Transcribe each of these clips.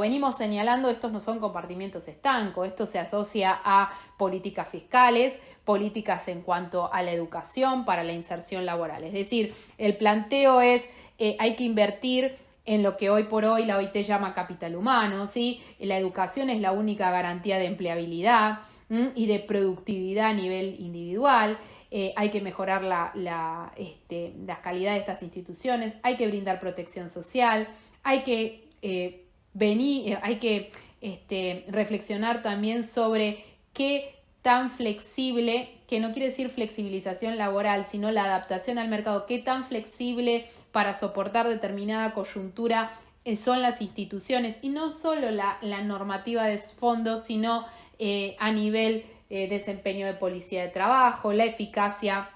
venimos señalando, estos no son compartimientos estancos, esto se asocia a políticas fiscales, políticas en cuanto a la educación para la inserción laboral. Es decir, el planteo es, hay que invertir en lo que hoy por hoy la OIT llama capital humano, ¿sí? La educación es la única garantía de empleabilidad y de productividad a nivel individual. Hay que mejorar la calidad de estas instituciones, hay que brindar protección social, hay que reflexionar también sobre qué tan flexible, que no quiere decir flexibilización laboral, sino la adaptación al mercado, qué tan flexible para soportar determinada coyuntura son las instituciones, y no solo la normativa de fondo, sino a nivel desempeño de policía de trabajo, la eficacia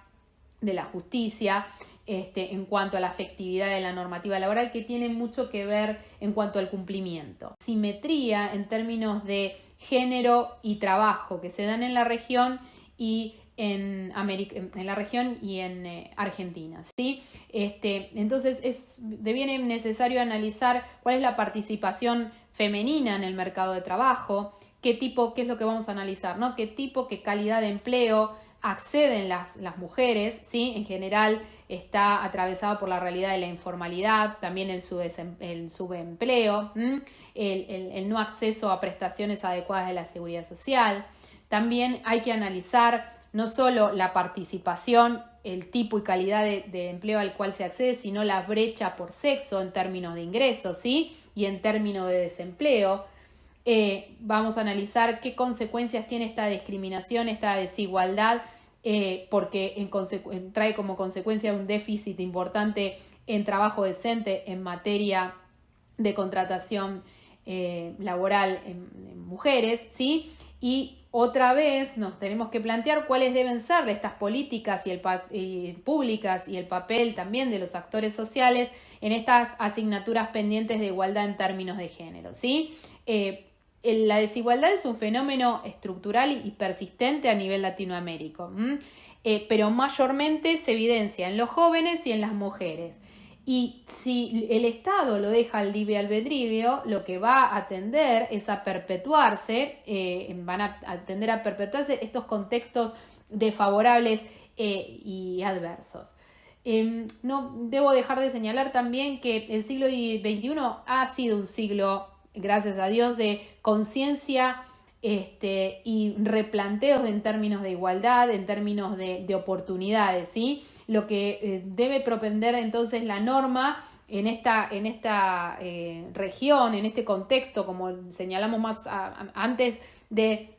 de la justicia, en cuanto a la efectividad de la normativa laboral, que tiene mucho que ver en cuanto al cumplimiento. Simetría en términos de género y trabajo que se dan en la región y en Argentina, ¿sí? Entonces deviene necesario analizar cuál es la participación femenina en el mercado de trabajo, qué es lo que vamos a analizar, ¿no? Qué calidad de empleo acceden las mujeres, ¿sí? En general está atravesado por la realidad de la informalidad, también el subempleo, el no acceso a prestaciones adecuadas de la seguridad social. También hay que analizar no solo la participación, el tipo y calidad de empleo al cual se accede, sino la brecha por sexo en términos de ingresos, ¿sí? Y en términos de desempleo. Vamos a analizar qué consecuencias tiene esta discriminación, esta desigualdad, porque trae como consecuencia un déficit importante en trabajo decente en materia de contratación laboral en mujeres, ¿sí? Y otra vez nos tenemos que plantear cuáles deben ser estas políticas públicas y el papel también de los actores sociales en estas asignaturas pendientes de igualdad en términos de género, ¿sí? La desigualdad es un fenómeno estructural y persistente a nivel latinoamérico, pero mayormente se evidencia en los jóvenes y en las mujeres. Y si el Estado lo deja al libre albedrío, lo que va a tender es a perpetuarse, van a tender a perpetuarse estos contextos desfavorables y adversos. No debo dejar de señalar también que el siglo XXI ha sido un siglo, gracias a Dios, de conciencia y replanteos en términos de igualdad, en términos de oportunidades, ¿sí? Lo que debe propender entonces la norma en esta región, en este contexto, como señalamos más antes, de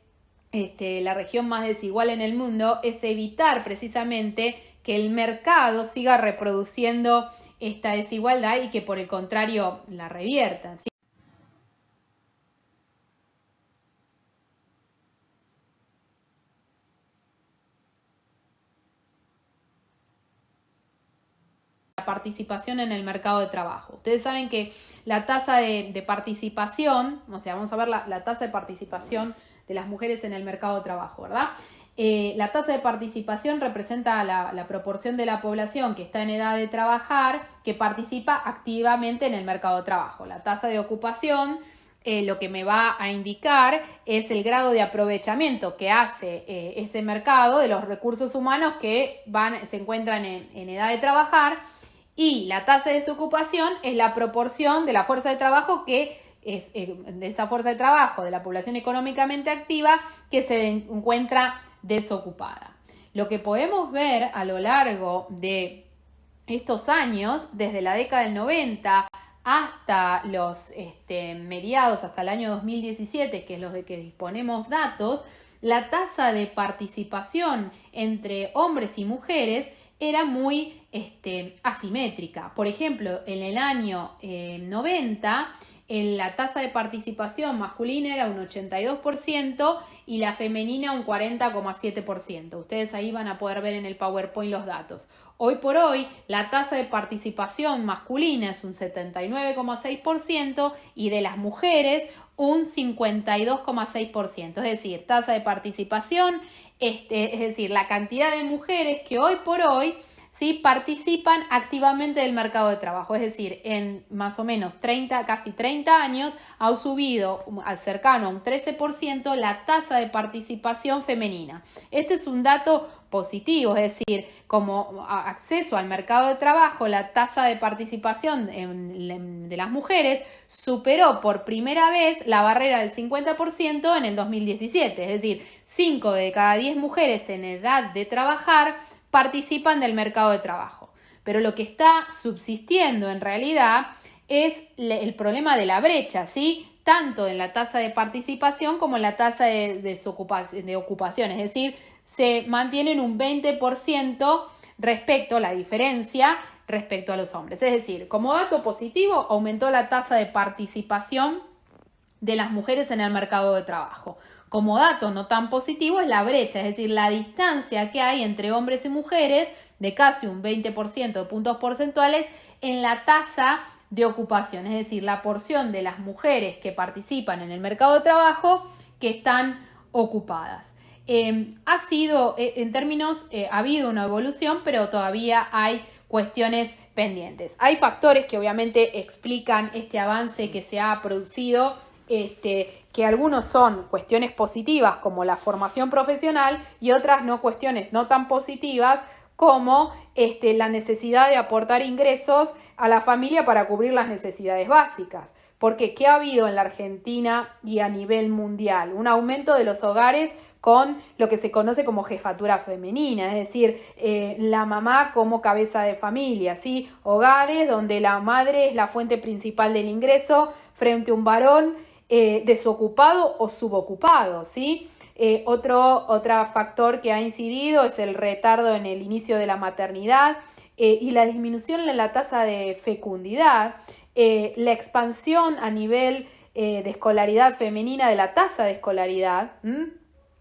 la región más desigual en el mundo, es evitar precisamente que el mercado siga reproduciendo esta desigualdad y que por el contrario la revierta, ¿sí? Participación en el mercado de trabajo. Ustedes saben que la tasa de participación, o sea, vamos a ver la tasa de participación de las mujeres en el mercado de trabajo, ¿verdad? La tasa de participación representa la proporción de la población que está en edad de trabajar, que participa activamente en el mercado de trabajo. La tasa de ocupación, lo que me va a indicar es el grado de aprovechamiento que hace ese mercado de los recursos humanos que se encuentran en edad de trabajar. Y la tasa de desocupación es la proporción de la fuerza de trabajo de esa fuerza de trabajo de la población económicamente activa que se encuentra desocupada. Lo que podemos ver a lo largo de estos años, desde la década del 90 hasta los mediados, hasta el año 2017, que es los de que disponemos datos, la tasa de participación entre hombres y mujeres era muy asimétrica. Por ejemplo, en el año 90, la tasa de participación masculina era un 82% y la femenina un 40,7%. Ustedes ahí van a poder ver en el PowerPoint los datos. Hoy por hoy, la tasa de participación masculina es un 79,6% y de las mujeres un 52,6%. Es decir, tasa de participación, es decir, la cantidad de mujeres que hoy por hoy ¿sí? Participan activamente del mercado de trabajo, es decir, en más o menos casi 30 años ha subido al cercano a un 13% la tasa de participación femenina. Este es un dato positivo, es decir, como acceso al mercado de trabajo, la tasa de participación de las mujeres superó por primera vez la barrera del 50% en el 2017, es decir, 5 de cada 10 mujeres en edad de trabajar participan del mercado de trabajo. Pero lo que está subsistiendo en realidad es el problema de la brecha, ¿sí? Tanto en la tasa de participación como en la tasa de ocupación, es decir, se mantiene en un 20% respecto a la diferencia respecto a los hombres. Es decir, como dato positivo, aumentó la tasa de participación de las mujeres en el mercado de trabajo. Como dato no tan positivo es la brecha, es decir, la distancia que hay entre hombres y mujeres de casi un 20% de puntos porcentuales en la tasa de ocupación, es decir, la porción de las mujeres que participan en el mercado de trabajo que están ocupadas. Ha habido una evolución, pero todavía hay cuestiones pendientes. Hay factores que obviamente explican este avance que se ha producido, que algunos son cuestiones positivas como la formación profesional y otras cuestiones no tan positivas como la necesidad de aportar ingresos a la familia para cubrir las necesidades básicas. Porque ¿qué ha habido en la Argentina y a nivel mundial? Un aumento de los hogares con lo que se conoce como jefatura femenina, es decir, la mamá como cabeza de familia, ¿sí? Hogares donde la madre es la fuente principal del ingreso frente a un varón desocupado o subocupado, ¿sí? Otro factor que ha incidido es el retardo en el inicio de la maternidad y la disminución en la tasa de fecundidad, la expansión a nivel de escolaridad femenina de la tasa de escolaridad,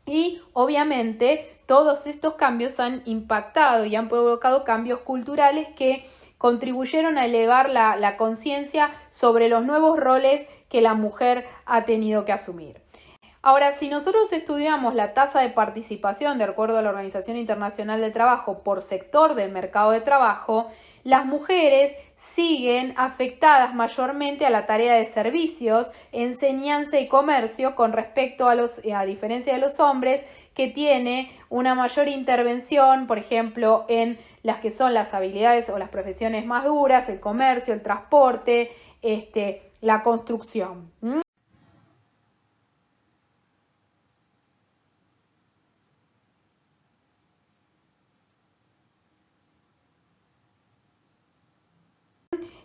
y obviamente todos estos cambios han impactado y han provocado cambios culturales que contribuyeron a elevar la conciencia sobre los nuevos roles que la mujer ha tenido que asumir. Ahora, si nosotros estudiamos la tasa de participación de acuerdo a la Organización Internacional del Trabajo por sector del mercado de trabajo, las mujeres siguen afectadas mayormente a la tarea de servicios, enseñanza y comercio con respecto a diferencia de los hombres, que tiene una mayor intervención, por ejemplo, en las que son las habilidades o las profesiones más duras, el comercio, el transporte, la construcción.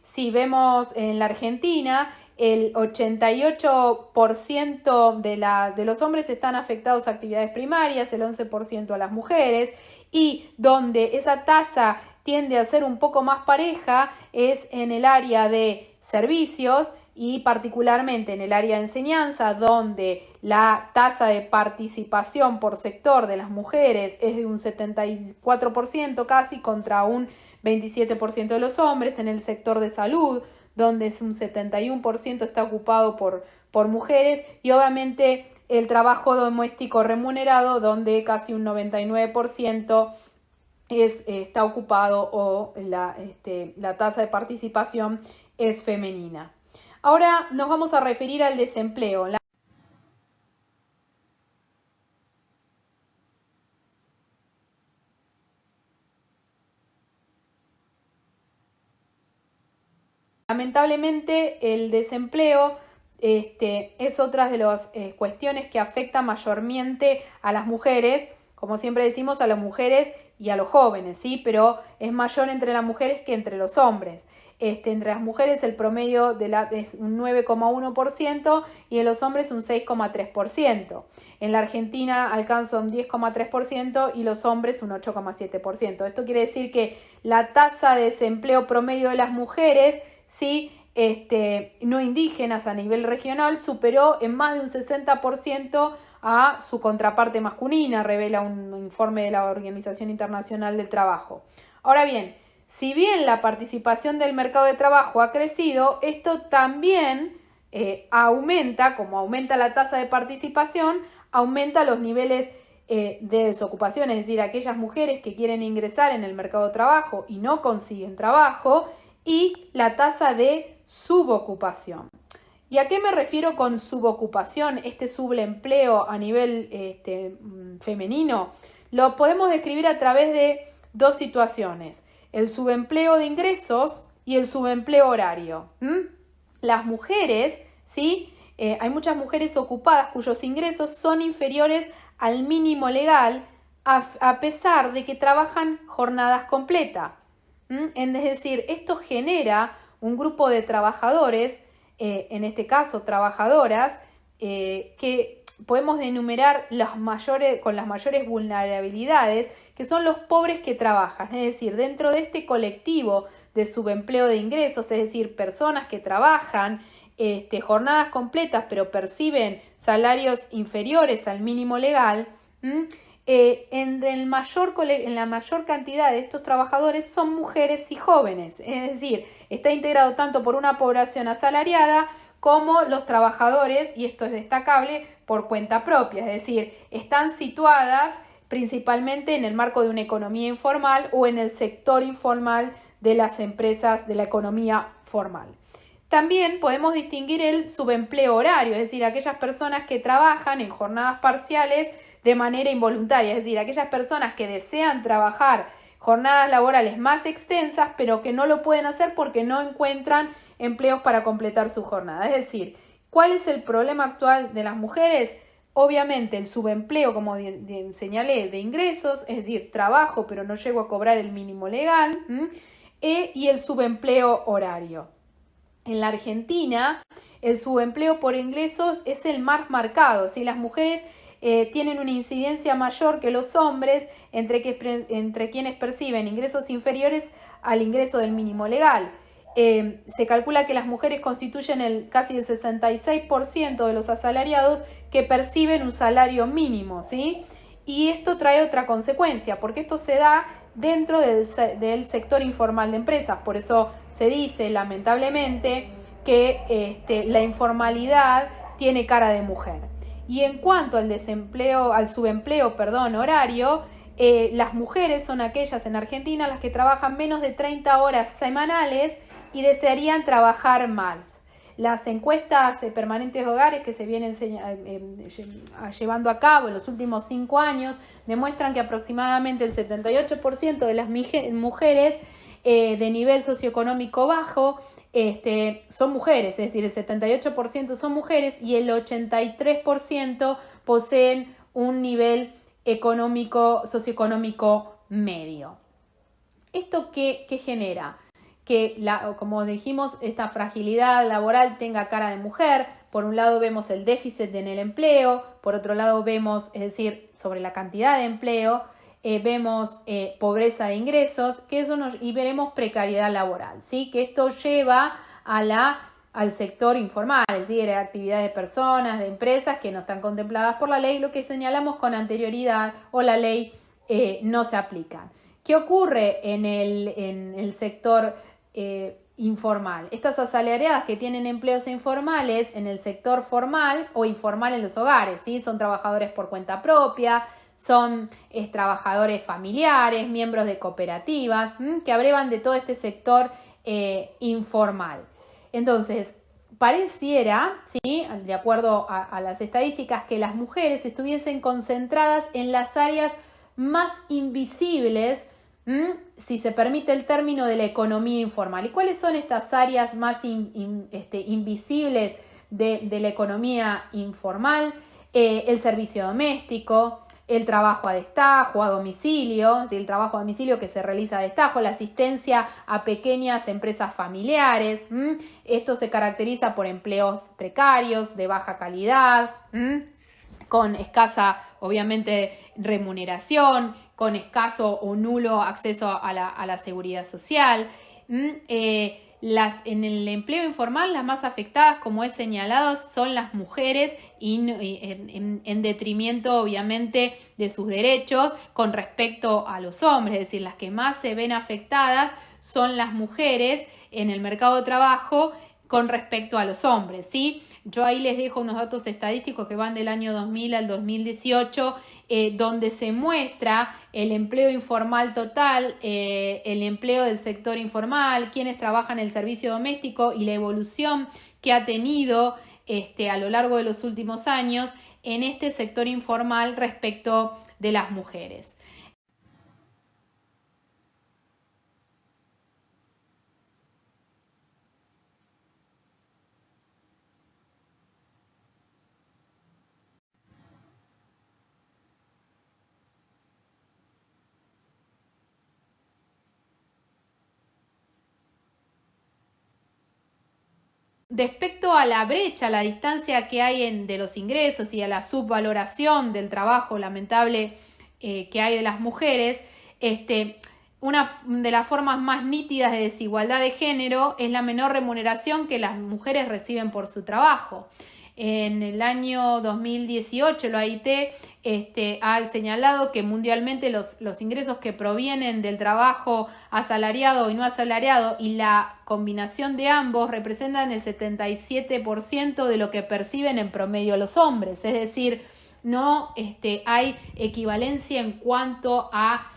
Si vemos en la Argentina, el 88% de los hombres están afectados a actividades primarias, el 11% a las mujeres, y donde esa tasa tiende a ser un poco más pareja es en el área de servicios y particularmente en el área de enseñanza, donde la tasa de participación por sector de las mujeres es de un 74% casi contra un 27% de los hombres. En el sector de salud, donde es un 71% está ocupado por mujeres, y obviamente el trabajo doméstico remunerado, donde casi un 99% está ocupado o la tasa de participación es femenina. Ahora nos vamos a referir al desempleo. Lamentablemente el desempleo es otra de las cuestiones que afecta mayormente a las mujeres, como siempre decimos, a las mujeres y a los jóvenes, ¿sí? Pero es mayor entre las mujeres que entre los hombres. Entre las mujeres el promedio es un 9,1% y en los hombres un 6,3%. En la Argentina alcanza un 10,3% y los hombres un 8,7%. Esto quiere decir que la tasa de desempleo promedio de las mujeres, ¿sí?, no indígenas a nivel regional, superó en más de un 60% a su contraparte masculina, revela un informe de la Organización Internacional del Trabajo. Ahora bien, si bien la participación del mercado de trabajo ha crecido, esto también aumenta, como aumenta la tasa de participación, aumenta los niveles de desocupación, es decir, aquellas mujeres que quieren ingresar en el mercado de trabajo y no consiguen trabajo, y la tasa de subocupación. ¿Y a qué me refiero con subocupación? Este subempleo a nivel femenino lo podemos describir a través de dos situaciones: el subempleo de ingresos y el subempleo horario. Las mujeres, ¿sí? Hay muchas mujeres ocupadas cuyos ingresos son inferiores al mínimo legal a pesar de que trabajan jornadas completas. Es decir, esto genera un grupo de trabajadores, en este caso trabajadoras, que podemos enumerar con las mayores vulnerabilidades, que son los pobres que trabajan. Es decir, dentro de este colectivo de subempleo de ingresos, es decir, personas que trabajan jornadas completas pero perciben salarios inferiores al mínimo legal, en la mayor cantidad de estos trabajadores son mujeres y jóvenes. Es decir, está integrado tanto por una población asalariada como los trabajadores, y esto es destacable, por cuenta propia. Es decir, están situadas principalmente en el marco de una economía informal o en el sector informal de las empresas de la economía formal. También podemos distinguir el subempleo horario, es decir, aquellas personas que trabajan en jornadas parciales de manera involuntaria, es decir, aquellas personas que desean trabajar jornadas laborales más extensas, pero que no lo pueden hacer porque no encuentran empleos para completar su jornada. Es decir, ¿cuál es el problema actual de las mujeres? Obviamente el subempleo, como señalé, de ingresos, es decir, trabajo pero no llego a cobrar el mínimo legal, y el subempleo horario. En la Argentina, el subempleo por ingresos es el más marcado, ¿sí? Las mujeres tienen una incidencia mayor que los hombres entre quienes perciben ingresos inferiores al ingreso del mínimo legal. Se calcula que las mujeres constituyen casi el 66% de los asalariados que perciben un salario mínimo, ¿sí? Y esto trae otra consecuencia, porque esto se da dentro del sector informal de empresas. Por eso se dice, lamentablemente, que la informalidad tiene cara de mujer. Y en cuanto al subempleo horario, las mujeres son aquellas en Argentina las que trabajan menos de 30 horas semanales y desearían trabajar más. Las encuestas permanentes de hogares que se vienen llevando a cabo en los últimos 5 años demuestran que aproximadamente el 78% de las mujeres de nivel socioeconómico bajo son mujeres, es decir, el 78% son mujeres y el 83% poseen un nivel socioeconómico medio. ¿Esto qué genera? Que, como dijimos, esta fragilidad laboral tenga cara de mujer. Por un lado vemos el déficit en el empleo, por otro lado vemos, es decir, sobre la cantidad de empleo, vemos pobreza de ingresos, y veremos precariedad laboral, ¿sí? Que esto lleva al sector informal, es decir, actividades de personas, de empresas que no están contempladas por la ley, lo que señalamos con anterioridad, o la ley no se aplica. ¿Qué ocurre en el sector informal? Estas asalariadas que tienen empleos informales en el sector formal o informal en los hogares, ¿sí? Son trabajadores por cuenta propia, son trabajadores familiares, miembros de cooperativas, que abrevan de todo este sector informal. Entonces, pareciera, ¿sí?, de acuerdo a las estadísticas, que las mujeres estuviesen concentradas en las áreas más invisibles, si se permite el término, de la economía informal. ¿Y cuáles son estas áreas más invisibles de la economía informal? El servicio doméstico, el trabajo a destajo, a domicilio, ¿sí? El trabajo a domicilio que se realiza a destajo, la asistencia a pequeñas empresas familiares. Esto se caracteriza por empleos precarios, de baja calidad, con escasa, obviamente, remuneración, con escaso o nulo acceso a la seguridad social. En el empleo informal, las más afectadas, como he señalado, son las mujeres, y en detrimento, obviamente, de sus derechos con respecto a los hombres. Es decir, las que más se ven afectadas son las mujeres en el mercado de trabajo con respecto a los hombres, ¿sí? Yo ahí les dejo unos datos estadísticos que van del año 2000 al 2018, donde se muestra el empleo informal total, el empleo del sector informal, quienes trabajan en el servicio doméstico y la evolución que ha tenido a lo largo de los últimos años en este sector informal respecto de las mujeres. Respecto a la brecha, la distancia que hay de los ingresos y a la subvaloración del trabajo lamentable que hay de las mujeres, una de las formas más nítidas de desigualdad de género es la menor remuneración que las mujeres reciben por su trabajo. En el año 2018 la OIT ha señalado que mundialmente los ingresos que provienen del trabajo asalariado y no asalariado y la combinación de ambos representan el 77% de lo que perciben en promedio los hombres. Es decir, no hay equivalencia en cuanto a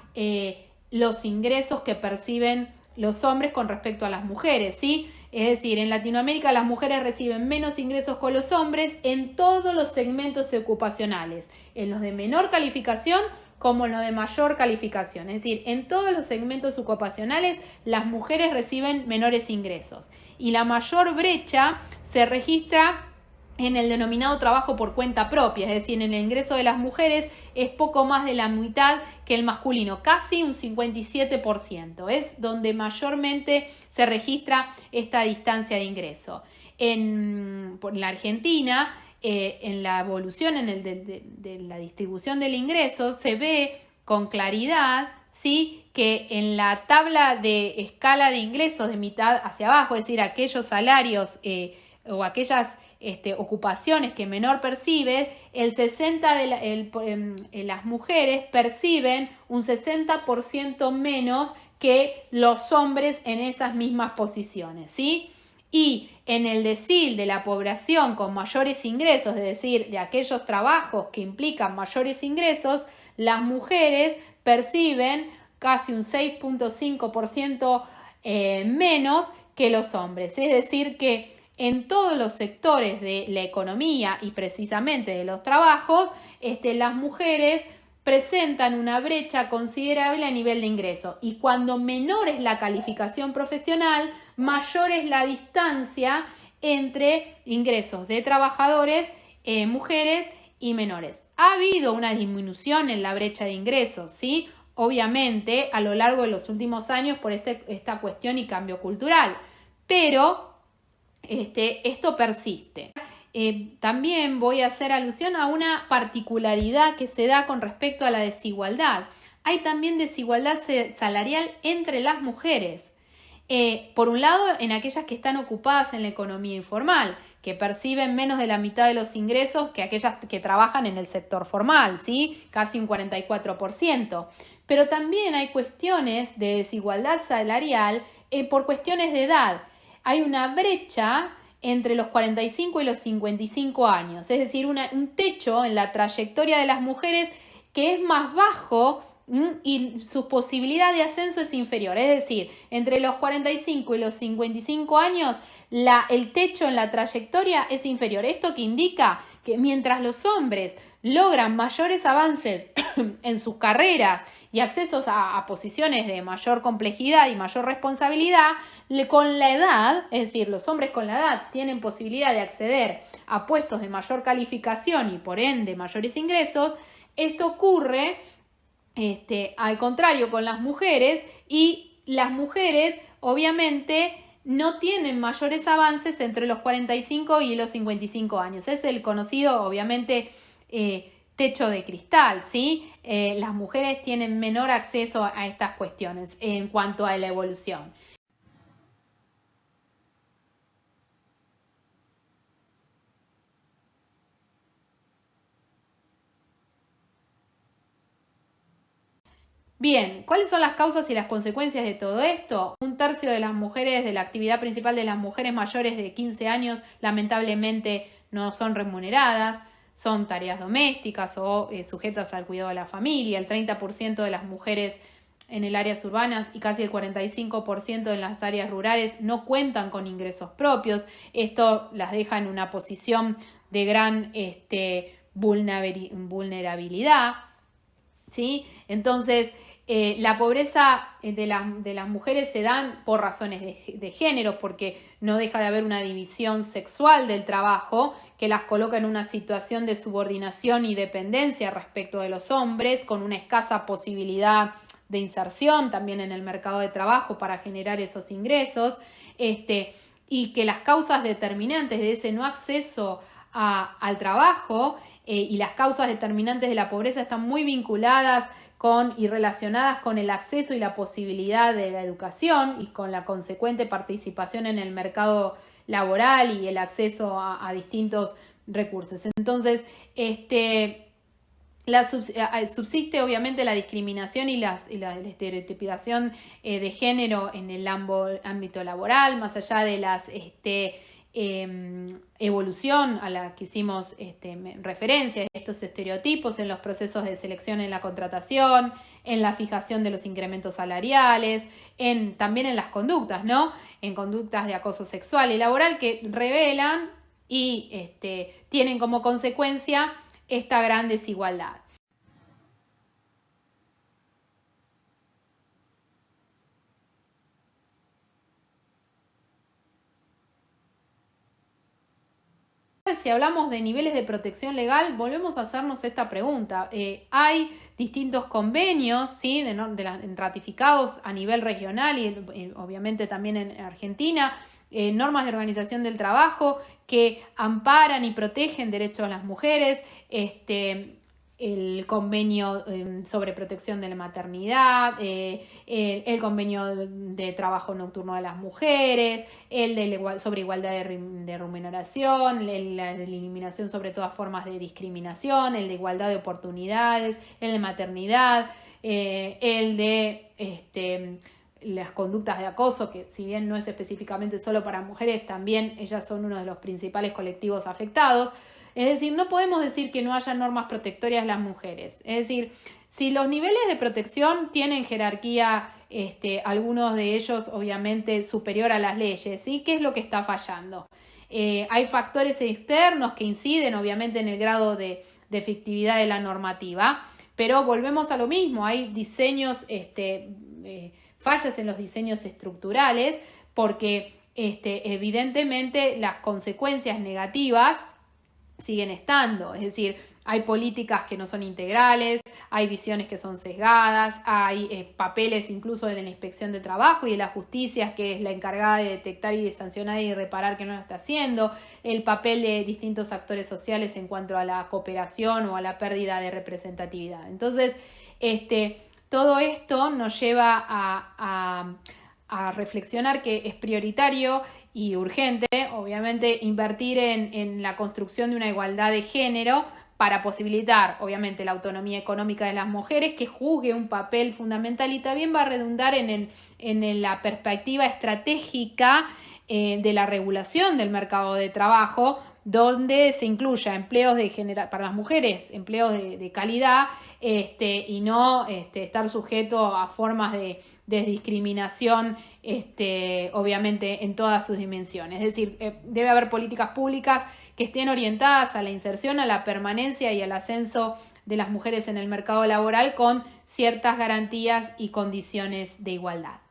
los ingresos que perciben los hombres con respecto a las mujeres, ¿sí? Es decir, en Latinoamérica las mujeres reciben menos ingresos que los hombres en todos los segmentos ocupacionales, en los de menor calificación como en los de mayor calificación. Es decir, en todos los segmentos ocupacionales las mujeres reciben menores ingresos. Y la mayor brecha se registra en el denominado trabajo por cuenta propia, es decir, en el ingreso de las mujeres es poco más de la mitad que el masculino, casi un 57%, es donde mayormente se registra esta distancia de ingreso. En la Argentina, en la evolución de la distribución del ingreso, se ve con claridad, ¿sí?, que en la tabla de escala de ingresos de mitad hacia abajo, es decir, aquellos salarios o aquellas ocupaciones que menor percibe, el 60% de las mujeres perciben un 60% menos que los hombres en esas mismas posiciones, ¿sí? Y en el decil de la población con mayores ingresos, es decir, de aquellos trabajos que implican mayores ingresos, las mujeres perciben casi un 6.5% menos que los hombres. Es decir, que en todos los sectores de la economía y precisamente de los trabajos, las mujeres presentan una brecha considerable a nivel de ingreso. Y cuando menor es la calificación profesional, mayor es la distancia entre ingresos de trabajadores, mujeres y menores. Ha habido una disminución en la brecha de ingresos, ¿sí? Obviamente, a lo largo de los últimos años por esta cuestión y cambio cultural. Pero esto persiste. También voy a hacer alusión a una particularidad que se da con respecto a la desigualdad. Hay también desigualdad salarial entre las mujeres. Por un lado, en aquellas que están ocupadas en la economía informal, que perciben menos de la mitad de los ingresos que aquellas que trabajan en el sector formal, ¿sí? Casi un 44%. Pero también hay cuestiones de desigualdad salarial por cuestiones de edad. Hay una brecha entre los 45 y los 55 años, es decir, un techo en la trayectoria de las mujeres que es más bajo y su posibilidad de ascenso es inferior. Es decir, entre los 45 y los 55 años el techo en la trayectoria es inferior. Esto que indica que mientras los hombres logran mayores avances en sus carreras y accesos a posiciones de mayor complejidad y mayor responsabilidad, con la edad, es decir, los hombres con la edad tienen posibilidad de acceder a puestos de mayor calificación y por ende mayores ingresos. Esto ocurre al contrario con las mujeres, y las mujeres obviamente no tienen mayores avances entre los 45 y los 55 años. Es el conocido, obviamente, techo de cristal, ¿sí? Las mujeres tienen menor acceso a estas cuestiones en cuanto a la evolución. Bien, ¿cuáles son las causas y las consecuencias de todo esto? Un tercio de las mujeres, de la actividad principal de las mujeres mayores de 15 años, lamentablemente no son remuneradas, son tareas domésticas o sujetas al cuidado de la familia. El 30% de las mujeres en el áreas urbanas y casi el 45% en las áreas rurales no cuentan con ingresos propios. Esto las deja en una posición de gran vulnerabilidad, ¿sí? Entonces, la pobreza de las mujeres se dan por razones de género, porque no deja de haber una división sexual del trabajo que las coloca en una situación de subordinación y dependencia respecto de los hombres, con una escasa posibilidad de inserción también en el mercado de trabajo para generar esos ingresos, y que las causas determinantes de ese no acceso al trabajo y las causas determinantes de la pobreza están muy vinculadas y relacionadas con el acceso y la posibilidad de la educación y con la consecuente participación en el mercado laboral y el acceso a distintos recursos. Entonces, subsiste obviamente la discriminación y la estereotipización de género en el ámbito laboral, más allá de las evolución a la que hicimos referencia, estos estereotipos en los procesos de selección en la contratación, en la fijación de los incrementos salariales, también en las conductas, ¿no? En conductas de acoso sexual y laboral que revelan y tienen como consecuencia esta gran desigualdad. Si hablamos de niveles de protección legal, volvemos a hacernos esta pregunta. Hay distintos convenios, ¿sí? Ratificados a nivel regional y obviamente también en Argentina, normas de organización del trabajo que amparan y protegen derechos de las mujeres, el convenio sobre protección de la maternidad, el convenio de trabajo nocturno de las mujeres, sobre igualdad de remuneración, la eliminación sobre todas formas de discriminación, el de igualdad de oportunidades, el de maternidad, el de las conductas de acoso, que si bien no es específicamente solo para mujeres, también ellas son uno de los principales colectivos afectados. Es decir, no podemos decir que no haya normas protectorias a las mujeres. Es decir, si los niveles de protección tienen jerarquía, algunos de ellos obviamente superior a las leyes, ¿sí? ¿Qué es lo que está fallando? Hay factores externos que inciden obviamente en el grado de efectividad de la normativa, pero volvemos a lo mismo, hay diseños, fallas en los diseños estructurales, porque evidentemente las consecuencias negativas siguen estando, es decir, hay políticas que no son integrales, hay visiones que son sesgadas, hay papeles incluso de la inspección de trabajo y de la justicia, que es la encargada de detectar y de sancionar y reparar que no lo está haciendo, el papel de distintos actores sociales en cuanto a la cooperación o a la pérdida de representatividad. Entonces, todo esto nos lleva a reflexionar que es prioritario y urgente, obviamente, invertir en la construcción de una igualdad de género para posibilitar, obviamente, la autonomía económica de las mujeres, que juzgue un papel fundamental y también va a redundar en la perspectiva estratégica de la regulación del mercado de trabajo, donde se incluya empleos para las mujeres, empleos de calidad, y no estar sujeto a formas de discriminación, obviamente en todas sus dimensiones. Es decir, debe haber políticas públicas que estén orientadas a la inserción, a la permanencia y al ascenso de las mujeres en el mercado laboral con ciertas garantías y condiciones de igualdad.